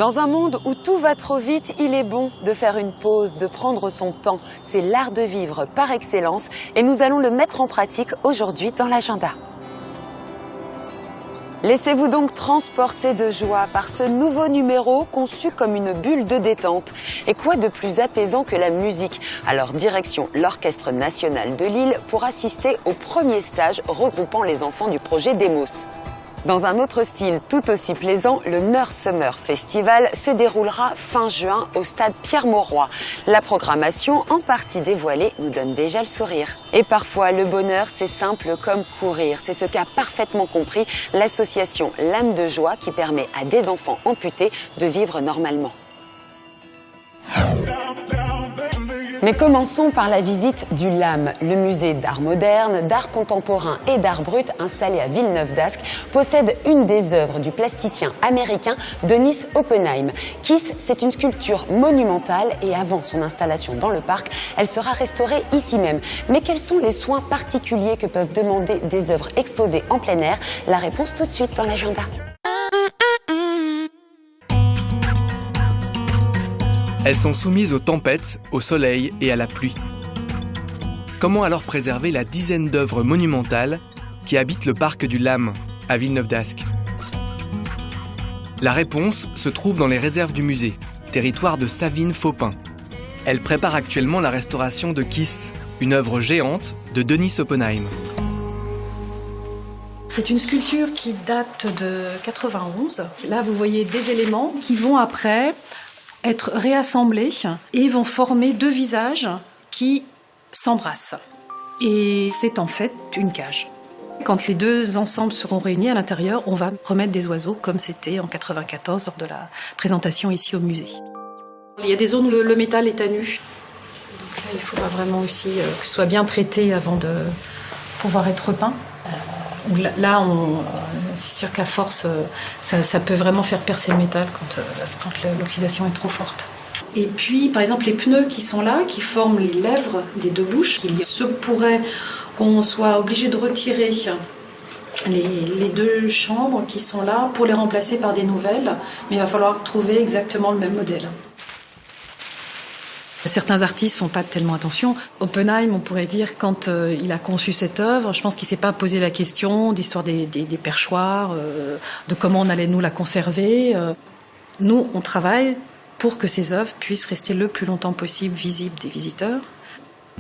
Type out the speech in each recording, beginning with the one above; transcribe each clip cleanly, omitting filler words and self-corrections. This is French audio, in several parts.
Dans un monde où tout va trop vite, il est bon de faire une pause, de prendre son temps. C'est l'art de vivre par excellence et nous allons le mettre en pratique aujourd'hui dans l'agenda. Laissez-vous donc transporter de joie par ce nouveau numéro conçu comme une bulle de détente. Et quoi de plus apaisant que la musique? Alors direction l'Orchestre National de Lille pour assister au premier stage regroupant les enfants du projet Demos. Dans un autre style tout aussi plaisant, le Nurse Summer Festival se déroulera fin juin au stade Pierre-Mauroy. La programmation, en partie dévoilée, nous donne déjà le sourire. Et parfois, le bonheur, c'est simple comme courir. C'est ce qu'a parfaitement compris l'association L'Âme de Joie qui permet à des enfants amputés de vivre normalement. Mais commençons par la visite du LAM. Le musée d'art moderne, d'art contemporain et d'art brut installé à Villeneuve-d'Ascq possède une des œuvres du plasticien américain Denis Oppenheim. Kiss, c'est une sculpture monumentale et avant son installation dans le parc, elle sera restaurée ici même. Mais quels sont les soins particuliers que peuvent demander des œuvres exposées en plein air? La réponse tout de suite dans l'agenda. Elles sont soumises aux tempêtes, au soleil et à la pluie. Comment alors préserver la dizaine d'œuvres monumentales qui habitent le parc du LAM, à Villeneuve-d'Ascq? La réponse se trouve dans les réserves du musée, territoire de Savines-Faupin. Elle prépare actuellement la restauration de Kiss, une œuvre géante de Denis Oppenheim. C'est une sculpture qui date de 91. Là, vous voyez des éléments qui vont après être réassemblés et vont former deux visages qui s'embrassent. Et c'est en fait une cage. Quand les deux ensembles seront réunis à l'intérieur, on va remettre des oiseaux comme c'était en 94 lors de la présentation ici au musée. Il y a des zones où le métal est à nu. Donc là, il faudra vraiment aussi que ce soit bien traité avant de pouvoir être repeint. Là, c'est sûr qu'à force, ça peut vraiment faire percer le métal quand l'oxydation est trop forte. Et puis, par exemple, les pneus qui sont là, qui forment les lèvres des deux bouches, il se pourrait qu'on soit obligé de retirer les deux chambres qui sont là pour les remplacer par des nouvelles, mais il va falloir trouver exactement le même modèle. Certains artistes font pas tellement attention. Oppenheim, on pourrait dire, quand il a conçu cette œuvre, je pense qu'il s'est pas posé la question d'histoire des perchoirs, de comment on allait nous la conserver. Nous, on travaille pour que ces œuvres puissent rester le plus longtemps possible visibles des visiteurs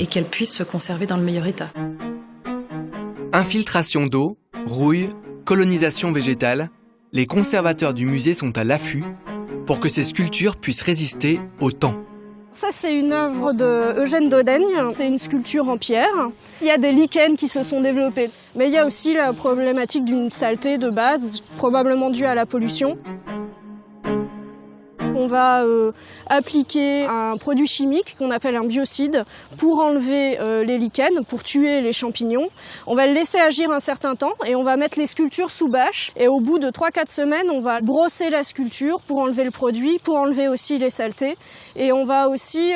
et qu'elles puissent se conserver dans le meilleur état. Infiltration d'eau, rouille, colonisation végétale, les conservateurs du musée sont à l'affût pour que ces sculptures puissent résister au temps. Ça, c'est une œuvre de Eugène Dodaigne. C'est une sculpture en pierre. Il y a des lichens qui se sont développés. Mais il y a aussi la problématique d'une saleté de base, probablement due à la pollution. On va appliquer un produit chimique qu'on appelle un biocide pour enlever les lichens, pour tuer les champignons. On va le laisser agir un certain temps et on va mettre les sculptures sous bâche. Et au bout de 3-4 semaines, on va brosser la sculpture pour enlever le produit, pour enlever aussi les saletés. Et on va aussi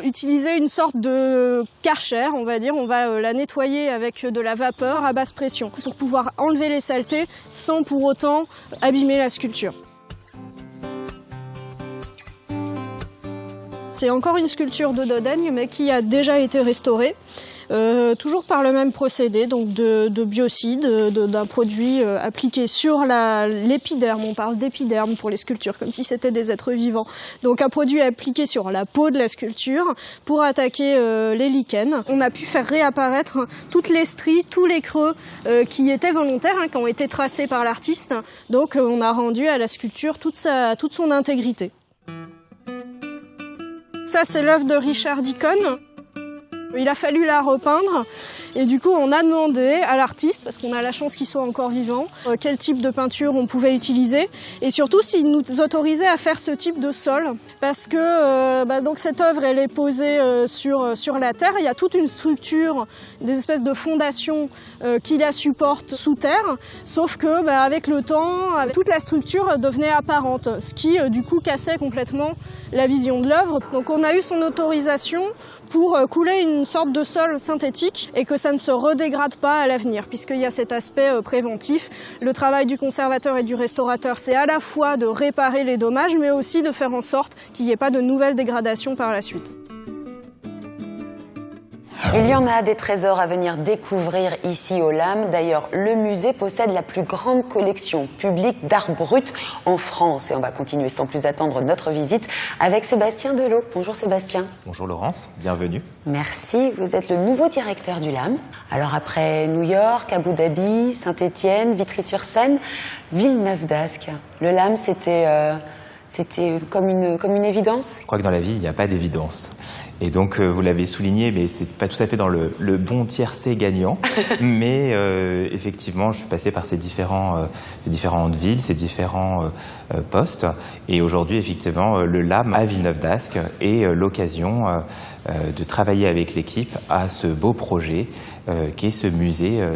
utiliser une sorte de karcher, on va dire. On va la nettoyer avec de la vapeur à basse pression pour pouvoir enlever les saletés sans pour autant abîmer la sculpture. C'est encore une sculpture de Dodaigne, mais qui a déjà été restaurée, toujours par le même procédé, donc de biocide, d'un produit appliqué sur l'épiderme. On parle d'épiderme pour les sculptures, comme si c'était des êtres vivants. Donc un produit appliqué sur la peau de la sculpture pour attaquer les lichens. On a pu faire réapparaître toutes les stries, tous les creux qui étaient volontaires, qui ont été tracés par l'artiste. Donc on a rendu à la sculpture toute son intégrité. Ça, c'est l'œuvre de Richard Deacon. Il a fallu la repeindre et du coup on a demandé à l'artiste, parce qu'on a la chance qu'il soit encore vivant, quel type de peinture on pouvait utiliser et surtout s'il nous autorisait à faire ce type de sol, parce que donc cette œuvre elle est posée sur la terre, il y a toute une structure, des espèces de fondations qui la supportent sous terre, sauf que avec le temps, toute la structure devenait apparente, ce qui du coup cassait complètement la vision de l'œuvre. Donc on a eu son autorisation pour couler une sorte de sol synthétique et que ça ça ne se redégrade pas à l'avenir, puisqu'il y a cet aspect préventif. Le travail du conservateur et du restaurateur, c'est à la fois de réparer les dommages, mais aussi de faire en sorte qu'il n'y ait pas de nouvelles dégradations par la suite. Il y en a des trésors à venir découvrir ici au LAM. D'ailleurs, le musée possède la plus grande collection publique d'art brut en France. Et on va continuer sans plus attendre notre visite avec Sébastien Delot. Bonjour Sébastien. Bonjour Laurence, bienvenue. Merci, vous êtes le nouveau directeur du LAM. Alors après New York, Abu Dhabi, Saint-Étienne, Vitry-sur-Seine, Villeneuve-d'Ascq. Le LAM, c'était comme une évidence ? Je crois que dans la vie, il n'y a pas d'évidence. Et donc, vous l'avez souligné, mais c'est pas tout à fait dans le bon tiercé gagnant. Mais effectivement, je suis passé par ces différentes villes, ces différents postes. Et aujourd'hui, effectivement, le LAM à Villeneuve-d'Ascq est l'occasion de travailler avec l'équipe à ce beau projet qui est ce musée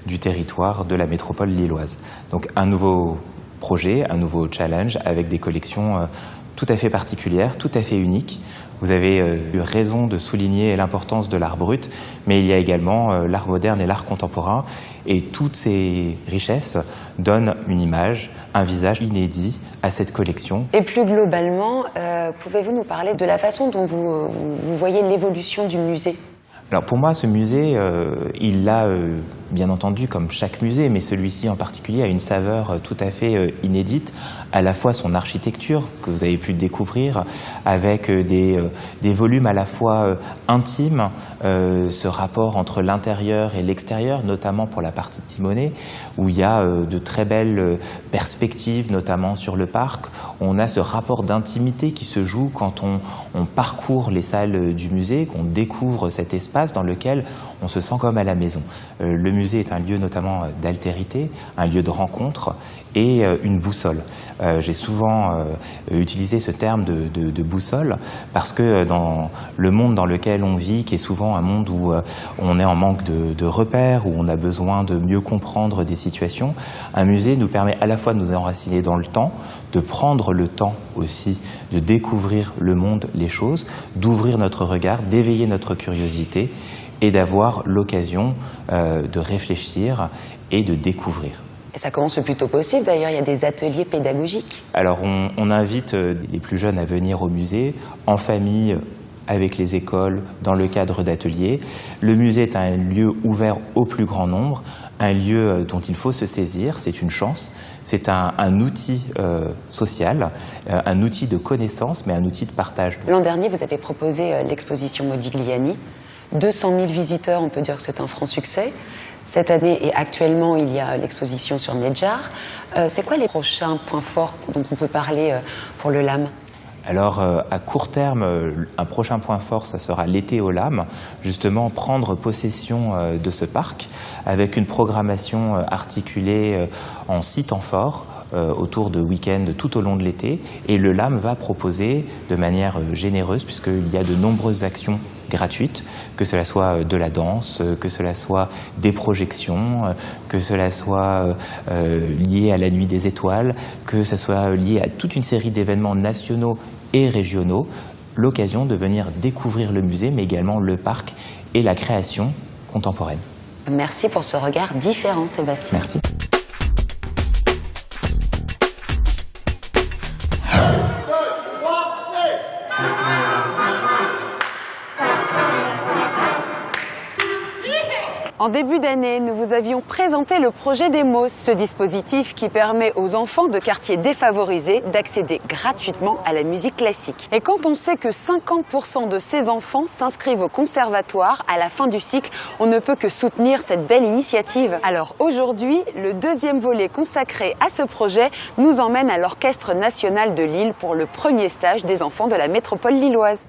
du territoire de la métropole lilloise. Donc, un nouveau projet, un nouveau challenge avec des collections tout à fait particulières, tout à fait uniques. Vous avez eu raison de souligner l'importance de l'art brut, mais il y a également l'art moderne et l'art contemporain. Et toutes ces richesses donnent une image, un visage inédit à cette collection. Et plus globalement, pouvez-vous nous parler de la façon dont vous voyez l'évolution du musée ? Alors pour moi, ce musée, il a bien entendu, comme chaque musée, mais celui-ci en particulier a une saveur tout à fait inédite, à la fois son architecture, que vous avez pu découvrir, avec des volumes à la fois intimes, ce rapport entre l'intérieur et l'extérieur, notamment pour la partie de Simonet, où il y a de très belles perspectives, notamment sur le parc. On a ce rapport d'intimité qui se joue quand on parcourt les salles du musée, qu'on découvre cet espace dans lequel on se sent comme à la maison. Le musée est un lieu notamment d'altérité, un lieu de rencontre et une boussole. J'ai souvent utilisé ce terme de boussole parce que dans le monde dans lequel on vit, qui est souvent un monde où on est en manque de repères, où on a besoin de mieux comprendre des situations, un musée nous permet à la fois de nous enraciner dans le temps, de prendre le temps aussi de découvrir le monde, les choses, d'ouvrir notre regard, d'éveiller notre curiosité et d'avoir l'occasion de réfléchir et de découvrir. Et ça commence le plus tôt possible, d'ailleurs, il y a des ateliers pédagogiques. Alors on invite les plus jeunes à venir au musée, en famille, avec les écoles, dans le cadre d'ateliers. Le musée est un lieu ouvert au plus grand nombre, un lieu dont il faut se saisir, c'est une chance, c'est un outil social, un outil de connaissance, mais un outil de partage. L'an dernier, vous avez proposé l'exposition Modigliani. 200 000 visiteurs, on peut dire que c'est un franc succès. Cette année et actuellement, il y a l'exposition sur Nedjar. C'est quoi les prochains points forts dont on peut parler pour le LAM ? Alors, à court terme, un prochain point fort, ça sera l'été au LAM, justement prendre possession de ce parc avec une programmation articulée en 6 temps forts autour de week-ends tout au long de l'été. Et le LAM va proposer de manière généreuse, puisqu'il y a de nombreuses actions gratuites, que cela soit de la danse, que cela soit des projections, que cela soit lié à la Nuit des Étoiles, que ce soit lié à toute une série d'événements nationaux et régionaux, l'occasion de venir découvrir le musée, mais également le parc et la création contemporaine. Merci pour ce regard différent, Sébastien. Merci. En début d'année, nous vous avions présenté le projet Demos, ce dispositif qui permet aux enfants de quartiers défavorisés d'accéder gratuitement à la musique classique. Et quand on sait que 50% de ces enfants s'inscrivent au conservatoire à la fin du cycle, on ne peut que soutenir cette belle initiative. Alors aujourd'hui, le deuxième volet consacré à ce projet nous emmène à l'Orchestre national de Lille pour le premier stage des enfants de la métropole lilloise.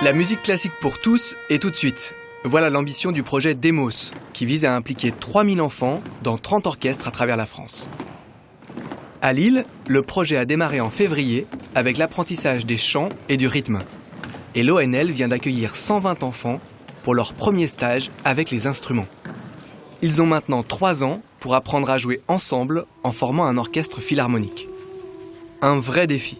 La musique classique pour tous et tout de suite. Voilà l'ambition du projet Demos, qui vise à impliquer 3000 enfants dans 30 orchestres à travers la France. À Lille, le projet a démarré en février avec l'apprentissage des chants et du rythme. Et l'ONL vient d'accueillir 120 enfants pour leur premier stage avec les instruments. Ils ont maintenant 3 ans pour apprendre à jouer ensemble en formant un orchestre philharmonique. Un vrai défi.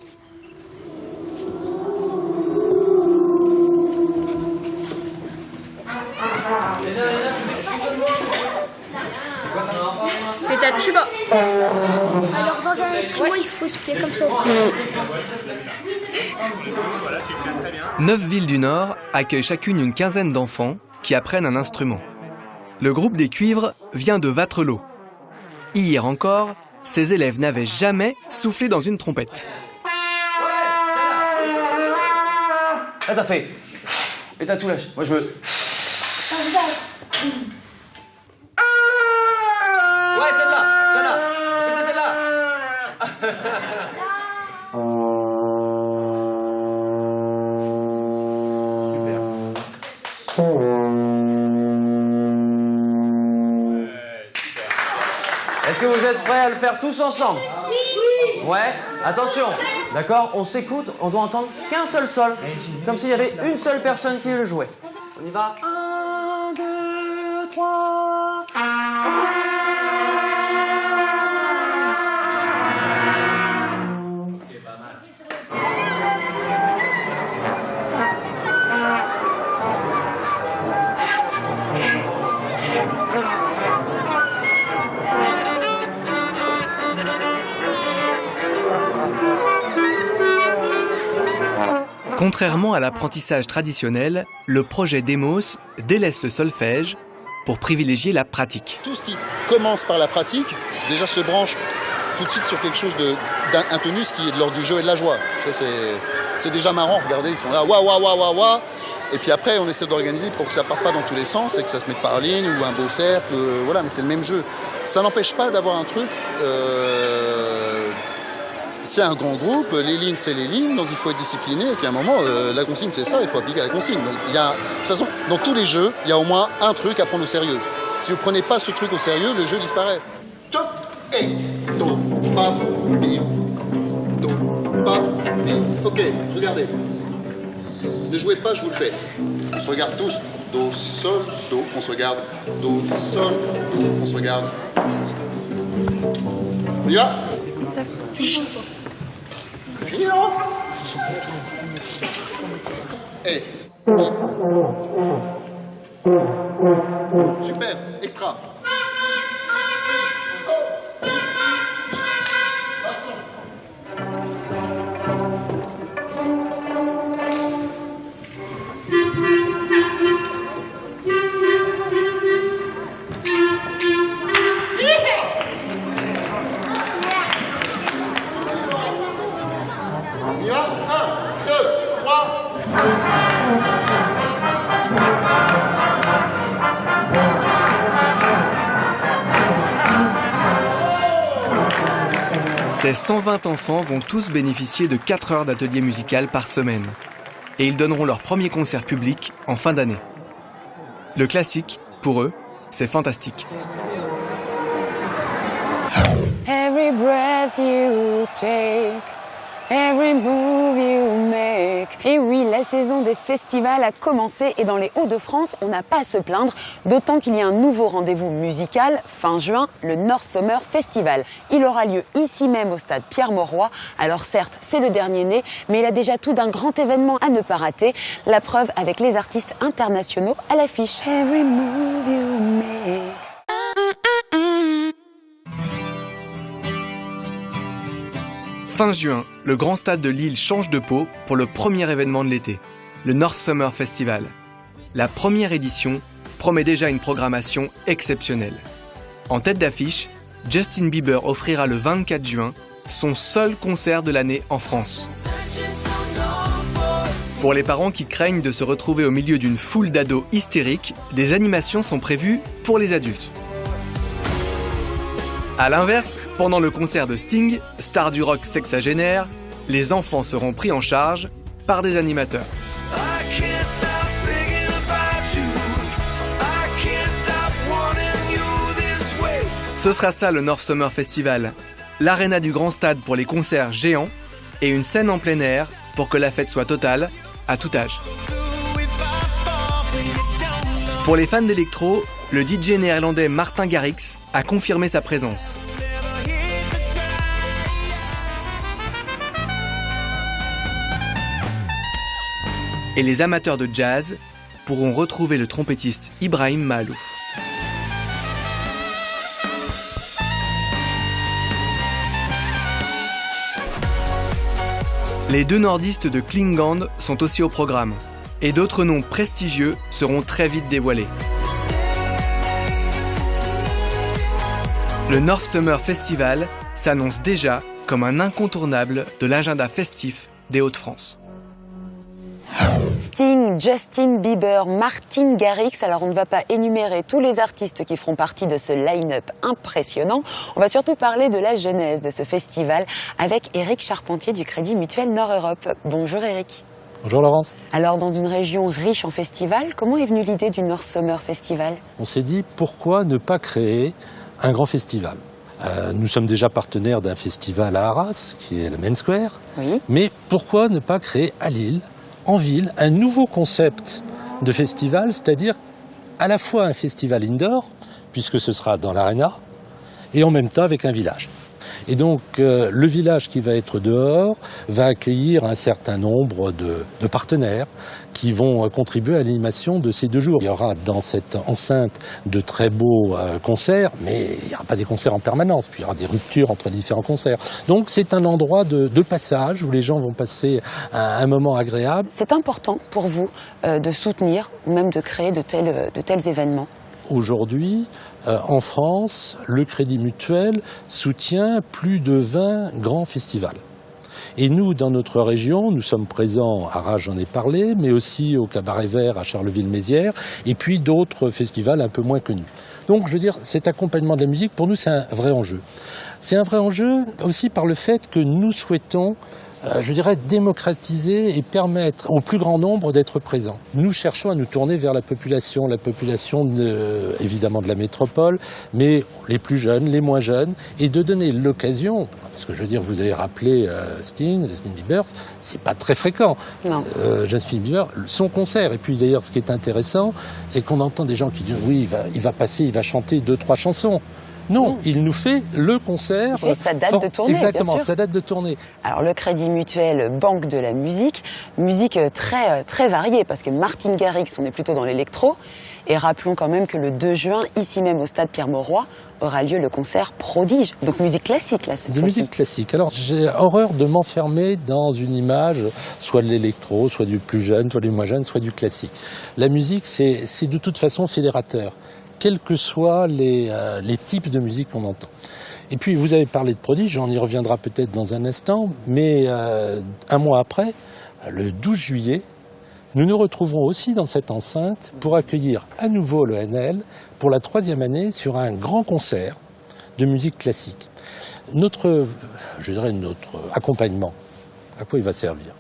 C'est un tuba. Alors dans un instrument, il faut souffler comme ça. 9 villes du Nord accueillent chacune une quinzaine d'enfants qui apprennent un instrument. Le groupe des Cuivres vient de Wattrelos. Hier encore, ces élèves n'avaient jamais soufflé dans une trompette. Là t'as fait. Et t'as tout lâché. Moi je veux. Ouais, celle-là. Celle-là. C'était celle-là. Est-ce que vous êtes prêts à le faire tous ensemble? Oui. Ouais, attention, d'accord? On s'écoute, on doit entendre qu'un seul sol, comme s'il y avait une seule personne qui le jouait. On y va. 1, 2, 3. Contrairement à l'apprentissage traditionnel, le projet Demos délaisse le solfège pour privilégier la pratique. Tout ce qui commence par la pratique, déjà se branche tout de suite sur quelque chose d'un tonus qui est de l'ordre du jeu et de la joie. C'est déjà marrant, regardez, ils sont là, waouh, waouh, waouh, waouh. Et puis après, on essaie d'organiser pour que ça parte pas dans tous les sens et que ça se mette par ligne ou un beau cercle, voilà, mais c'est le même jeu. Ça n'empêche pas d'avoir un truc... C'est un grand groupe, les lignes c'est les lignes, donc il faut être discipliné, et puis à un moment, la consigne c'est ça, il faut appliquer la consigne. Donc, de toute façon, dans tous les jeux, il y a au moins un truc à prendre au sérieux. Si vous ne prenez pas ce truc au sérieux, le jeu disparaît. Chop, et, do, pa, mi, do, pa, mi. Ok, regardez. Ne jouez pas, je vous le fais. On se regarde tous, do, sol, do, on se regarde, do, sol, do, on se regarde. On y va? Fini, non? Et. Super, extra. On y va? 1, 2, 3. Ces 120 enfants vont tous bénéficier de 4 heures d'atelier musical par semaine. Et ils donneront leur premier concert public en fin d'année. Le classique, pour eux, c'est fantastique. Every breath you take, every move you make. Et oui, la saison des festivals a commencé et dans les Hauts-de-France, on n'a pas à se plaindre, d'autant qu'il y a un nouveau rendez-vous musical, fin juin, le North Summer Festival. Il aura lieu ici même au stade Pierre-Mauroy. Alors certes, c'est le dernier né, mais il a déjà tout d'un grand événement à ne pas rater. La preuve avec les artistes internationaux à l'affiche. Every move you make. Fin juin, le grand stade de Lille change de peau pour le premier événement de l'été, le North Summer Festival. La première édition promet déjà une programmation exceptionnelle. En tête d'affiche, Justin Bieber offrira le 24 juin son seul concert de l'année en France. Pour les parents qui craignent de se retrouver au milieu d'une foule d'ados hystériques, des animations sont prévues pour les adultes. A l'inverse, pendant le concert de Sting, star du rock sexagénaire, les enfants seront pris en charge par des animateurs. Ce sera ça le North Summer Festival, l'aréna du grand stade pour les concerts géants et une scène en plein air pour que la fête soit totale, à tout âge. Pour les fans d'électro, le DJ néerlandais Martin Garrix a confirmé sa présence. Et les amateurs de jazz pourront retrouver le trompettiste Ibrahim Mahalouf. Les deux nordistes de Klingand sont aussi au programme. Et d'autres noms prestigieux seront très vite dévoilés. Le North Summer Festival s'annonce déjà comme un incontournable de l'agenda festif des Hauts-de-France. Sting, Justin Bieber, Martin Garrix. Alors on ne va pas énumérer tous les artistes qui feront partie de ce line-up impressionnant. On va surtout parler de la genèse de ce festival avec Éric Charpentier du Crédit Mutuel Nord-Europe. Bonjour Éric. Bonjour Laurence. Alors dans une région riche en festivals, comment est venue l'idée du North Summer Festival? On s'est dit pourquoi ne pas créer un grand festival. Nous sommes déjà partenaires d'un festival à Arras, qui est le Main Square. Oui. Mais pourquoi ne pas créer à Lille, en ville, un nouveau concept de festival, c'est-à-dire à la fois un festival indoor, puisque ce sera dans l'aréna, et en même temps avec un village. Et donc le village qui va être dehors va accueillir un certain nombre de partenaires qui vont contribuer à l'animation de ces 2 jours. Il y aura dans cette enceinte de très beaux concerts, mais il n'y aura pas des concerts en permanence, puis il y aura des ruptures entre les différents concerts. Donc c'est un endroit de passage où les gens vont passer un moment agréable. C'est important pour vous de soutenir ou même de créer de tels événements? Aujourd'hui, en France, le Crédit Mutuel soutient plus de 20 grands festivals. Et nous, dans notre région, nous sommes présents à Arras, j'en ai parlé, mais aussi au Cabaret Vert à Charleville-Mézières, et puis d'autres festivals un peu moins connus. Donc, je veux dire, cet accompagnement de la musique, pour nous, c'est un vrai enjeu. C'est un vrai enjeu aussi par le fait que nous souhaitons je dirais, démocratiser et permettre au plus grand nombre d'être présents. Nous cherchons à nous tourner vers la population évidemment de la métropole, mais les plus jeunes, les moins jeunes, et de donner l'occasion, parce que je veux dire, vous avez rappelé Justin Bieber, c'est pas très fréquent. Non. Justin Bieber, son concert, et puis d'ailleurs ce qui est intéressant, c'est qu'on entend des gens qui disent oui, il va chanter 2-3 chansons. Non, il nous fait le concert. Il fait sa date de tournée, exactement, bien sûr. Sa date de tournée. Alors le Crédit Mutuel, banque de la musique très, très variée, parce que Martin Garrix, on est plutôt dans l'électro. Et rappelons quand même que le 2 juin, ici même au stade Pierre-Mauroy, aura lieu le concert Prodige. Donc musique classique, là, cette fois-ci. Musique classique. Alors j'ai horreur de m'enfermer dans une image, soit de l'électro, soit du plus jeune, soit du moins jeune, soit du classique. La musique, c'est de toute façon fédérateur, quels que soient les types de musique qu'on entend. Et puis, vous avez parlé de Prodige, on y reviendra peut-être dans un instant, mais un mois après, le 12 juillet, nous nous retrouverons aussi dans cette enceinte pour accueillir à nouveau l'ENL pour la 3e année sur un grand concert de musique classique. Notre accompagnement, à quoi il va servir ?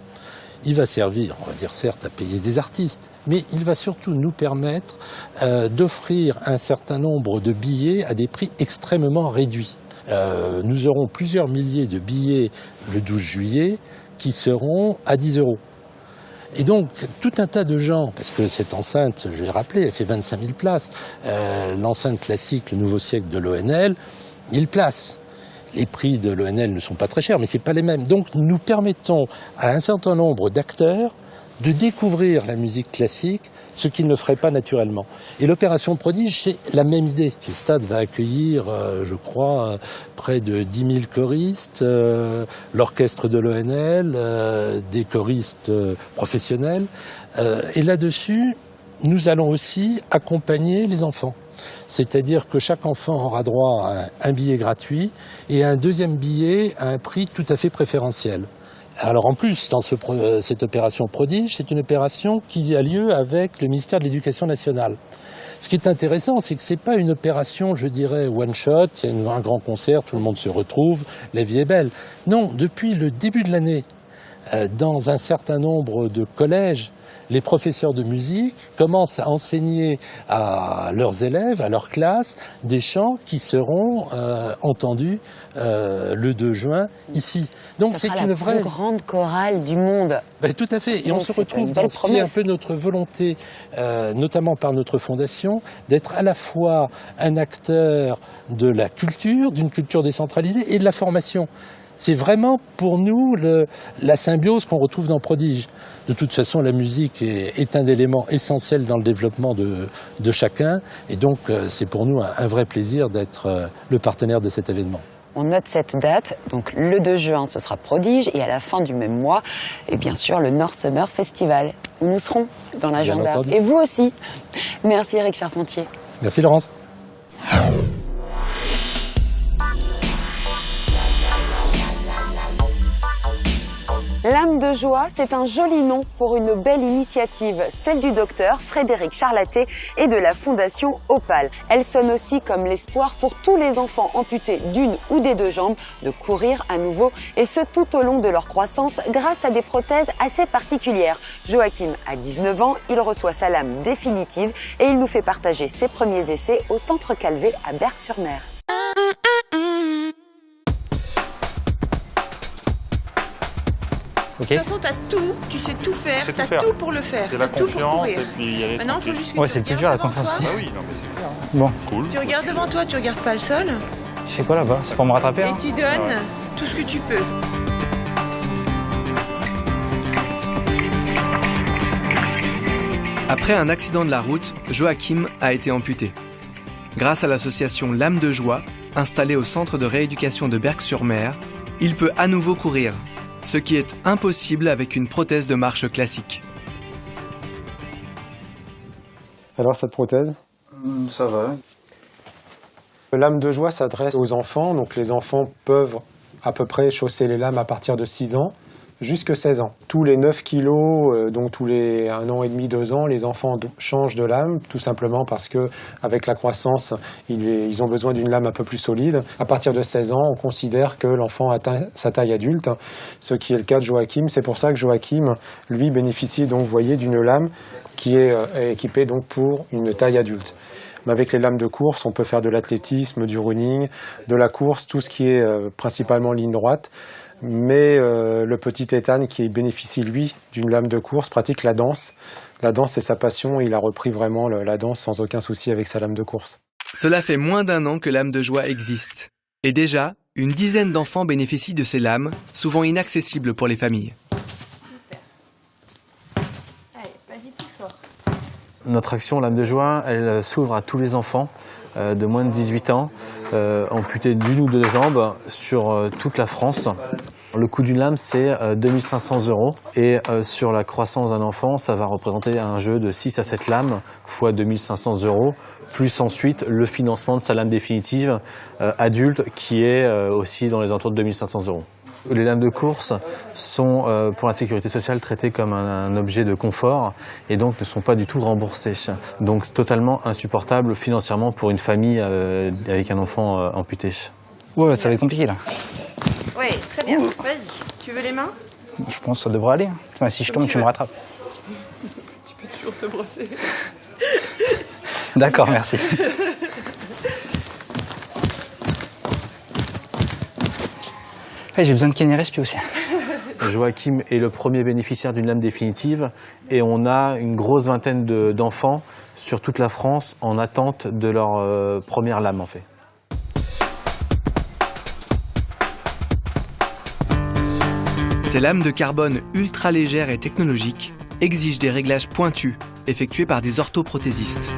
Il va servir, on va dire certes, à payer des artistes, mais il va surtout nous permettre d'offrir un certain nombre de billets à des prix extrêmement réduits. Nous aurons plusieurs milliers de billets le 12 juillet qui seront à 10 €. Et donc, tout un tas de gens, parce que cette enceinte, je l'ai rappelé, elle fait 25 000 places. L'enceinte classique, le nouveau siècle de l'ONL, 1000 places. Les prix de l'ONL ne sont pas très chers, mais ce n'est pas les mêmes. Donc nous permettons à un certain nombre d'acteurs de découvrir la musique classique, ce qu'ils ne feraient pas naturellement. Et l'opération Prodige, c'est la même idée. Le stade va accueillir, je crois, près de 10 000 choristes, l'orchestre de l'ONL, des choristes professionnels. Et là-dessus, nous allons aussi accompagner les enfants. C'est-à-dire que chaque enfant aura droit à un billet gratuit et à un 2e billet à un prix tout à fait préférentiel. Alors en plus, dans cette opération Prodige, c'est une opération qui a lieu avec le ministère de l'Éducation nationale. Ce qui est intéressant, c'est que ce n'est pas une opération, je dirais, one shot, il y a un grand concert, tout le monde se retrouve, la vie est belle. Non, depuis le début de l'année, dans un certain nombre de collèges, les professeurs de musique commencent à enseigner à leurs élèves, à leur classe, des chants qui seront entendus le 2 juin ici. Donc c'est une vraie plus grande chorale du monde. Ben, tout à fait. Et on se retrouve dans ce qui est un peu notre volonté, notamment par notre fondation, d'être à la fois un acteur de la culture, d'une culture décentralisée et de la formation. C'est vraiment pour nous la symbiose qu'on retrouve dans Prodige. De toute façon, la musique est un élément essentiel dans le développement de chacun. Et donc, c'est pour nous un vrai plaisir d'être le partenaire de cet événement. On note cette date, donc le 2 juin, ce sera Prodige, et à la fin du même mois, et bien sûr le North Summer Festival, où nous serons dans l'agenda. Et vous aussi. Merci Eric Charpentier. Merci Laurence. L'âme de joie, c'est un joli nom pour une belle initiative, celle du docteur Frédéric Charlaté et de la Fondation Opal. Elle sonne aussi comme l'espoir pour tous les enfants amputés d'une ou des 2 jambes de courir à nouveau, et ce tout au long de leur croissance grâce à des prothèses assez particulières. Joachim a 19 ans, il reçoit sa lame définitive et il nous fait partager ses premiers essais au Centre Calvé à Berck-sur-Mer. Okay. De toute façon, t'as tout, tu sais tout faire, t'as tout pour le faire. C'est la confiance et puis il y a les Maintenant, il faut juste que c'est le plus dur, la confiance. Ah oui, non, mais c'est clair. Bon. Cool. Tu regardes devant toi, tu regardes pas le sol. Tu fais quoi là-bas? C'est pour me rattraper. Et tu donnes tout ce que tu peux. Après un accident de la route, Joachim a été amputé. Grâce à l'association L'âme de joie, installée au centre de rééducation de Berck-sur-Mer, il peut à nouveau courir, ce qui est impossible avec une prothèse de marche classique. Alors cette prothèse? Ça va. L'âme de joie s'adresse aux enfants, donc les enfants peuvent à peu près chausser les lames à partir de 6 ans jusqu'à 16 ans. Tous les 9 kilos, donc tous les 1 an et demi, 2 ans, les enfants changent de lame, tout simplement parce que avec la croissance, ils ont besoin d'une lame un peu plus solide. À partir de 16 ans, on considère que l'enfant atteint sa taille adulte, ce qui est le cas de Joachim. C'est pour ça que Joachim, lui, bénéficie donc, vous voyez, d'une lame qui est équipée donc pour une taille adulte. Mais avec les lames de course, on peut faire de l'athlétisme, du running, de la course, tout ce qui est principalement ligne droite. Mais le petit Ethan, qui bénéficie, lui, d'une lame de course, pratique la danse. La danse, c'est sa passion. Il a repris vraiment la danse sans aucun souci avec sa lame de course. Cela fait moins d'1 an que l'âme de joie existe. Et déjà, une dizaine d'enfants bénéficient de ces lames, souvent inaccessibles pour les familles. Super. Allez, vas-y plus fort. Notre action L'âme de joie, elle s'ouvre à tous les enfants de moins de 18 ans, amputés d'une ou 2 jambes sur toute la France. Le coût d'une lame, c'est 2 500 € et sur la croissance d'un enfant, ça va représenter un jeu de 6 à 7 lames fois 2 500 €, plus ensuite le financement de sa lame définitive adulte qui est aussi dans les alentours de 2 500 €. Les lames de course sont, pour la sécurité sociale, traitées comme un objet de confort et donc ne sont pas du tout remboursées. Donc totalement insupportable financièrement pour une famille avec un enfant amputé. Ouais, ça va être compliqué là. Ouais, très bien. Vas-y. Tu veux les mains? Je pense que ça devrait aller. Enfin, si je tombe, tu me rattrapes. Tu peux toujours te brosser. D'accord, merci. J'ai besoin de Kenny Respi aussi. Joachim est le premier bénéficiaire d'une lame définitive et on a une grosse vingtaine d'enfants sur toute la France en attente de leur première lame en fait. Ces lames de carbone ultra légères et technologiques exigent des réglages pointus effectués par des orthoprothésistes.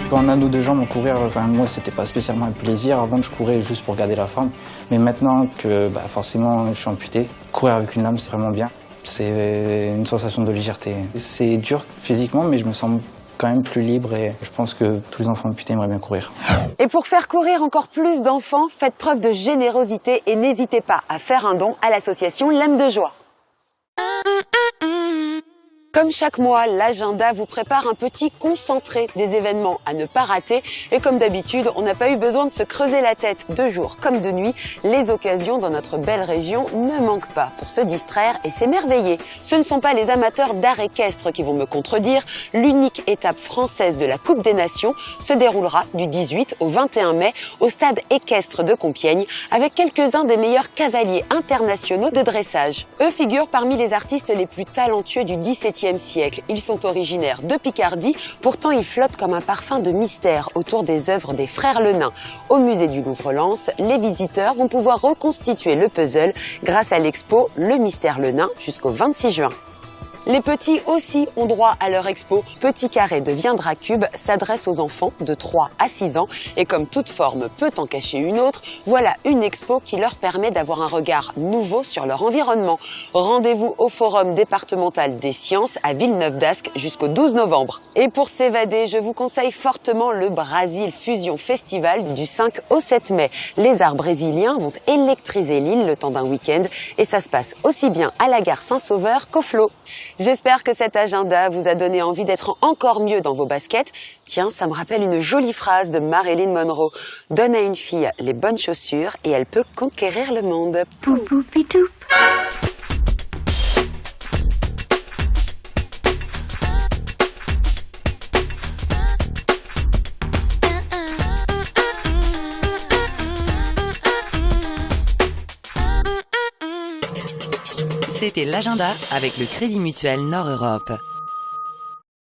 Quand on a nos 2 jambes, on courir, moi c'était pas spécialement un plaisir. Avant je courais juste pour garder la forme. Mais maintenant que forcément je suis amputé, courir avec une lame c'est vraiment bien. C'est une sensation de légèreté. C'est dur physiquement mais je me sens quand même plus libre et je pense que tous les enfants amputés aimeraient bien courir. Et pour faire courir encore plus d'enfants, faites preuve de générosité et n'hésitez pas à faire un don à l'association L'âme de joie. Comme chaque mois, l'agenda vous prépare un petit concentré des événements à ne pas rater. Et comme d'habitude, on n'a pas eu besoin de se creuser la tête de jour comme de nuit. Les occasions dans notre belle région ne manquent pas pour se distraire et s'émerveiller. Ce ne sont pas les amateurs d'art équestre qui vont me contredire. L'unique étape française de la Coupe des Nations se déroulera du 18 au 21 mai au stade équestre de Compiègne avec quelques-uns des meilleurs cavaliers internationaux de dressage. Eux figurent parmi les artistes les plus talentueux du XVIIe siècle. Ils sont originaires de Picardie, pourtant ils flottent comme un parfum de mystère autour des œuvres des frères Lenain. Au musée du Louvre-Lens, les visiteurs vont pouvoir reconstituer le puzzle grâce à l'expo Le Mystère Lenain jusqu'au 26 juin. Les petits aussi ont droit à leur expo. Petit Carré deviendra cube s'adresse aux enfants de 3 à 6 ans et comme toute forme peut en cacher une autre, voilà une expo qui leur permet d'avoir un regard nouveau sur leur environnement. Rendez-vous au Forum départemental des sciences à Villeneuve-d'Ascq jusqu'au 12 novembre. Et pour s'évader, je vous conseille fortement le Brasil Fusion Festival du 5 au 7 mai. Les arts brésiliens vont électriser l'île le temps d'un week-end et ça se passe aussi bien à la gare Saint-Sauveur qu'au Flot. J'espère que cet agenda vous a donné envie d'être encore mieux dans vos baskets. Tiens, ça me rappelle une jolie phrase de Marilyn Monroe. Donne à une fille les bonnes chaussures et elle peut conquérir le monde. Pou pou pitou. C'était l'agenda avec le Crédit Mutuel Nord Europe.